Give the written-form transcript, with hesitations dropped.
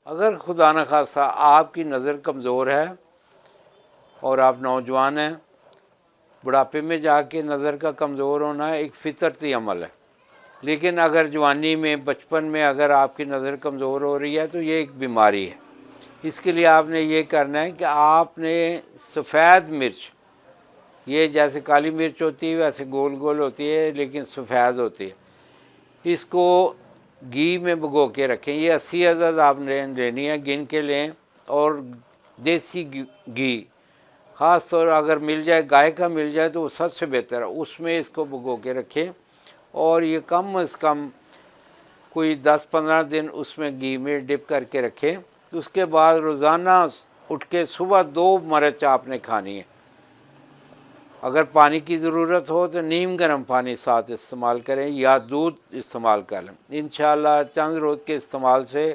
अगर खुदा न खास्ता आपकी नज़र कमज़ोर है और आप नौजवान हैं, बुढ़ापे में जाके नज़र का कमज़ोर होना एक फितरती अमल है, लेकिन अगर जवानी में, बचपन में अगर आपकी नज़र कमज़ोर हो रही है तो ये एक बीमारी है। इसके लिए आपने ये करना है कि आपने सफ़ेद मिर्च, ये जैसे काली मिर्च होती है वैसे गोल गोल होती है लेकिन सफ़ेद होती है, इसको घी में भिगो के रखें। ये 80 अदद आपने लेनी है, गिन के लें। और देसी घी ख़ास तौर अगर मिल जाए, गाय का मिल जाए तो वो सबसे बेहतर है, उसमें इसको भिगो के रखें। और ये कम से कम कोई 10-15 दिन उसमें घी में डिप करके रखें। उसके बाद रोज़ाना उठ के सुबह 2 मिर्च आपने खानी है। अगर पानी की ज़रूरत हो तो नीम गर्म पानी साथ इस्तेमाल करें या दूध इस्तेमाल कर लें। इंशाअल्लाह चंद रोज़ के इस्तेमाल से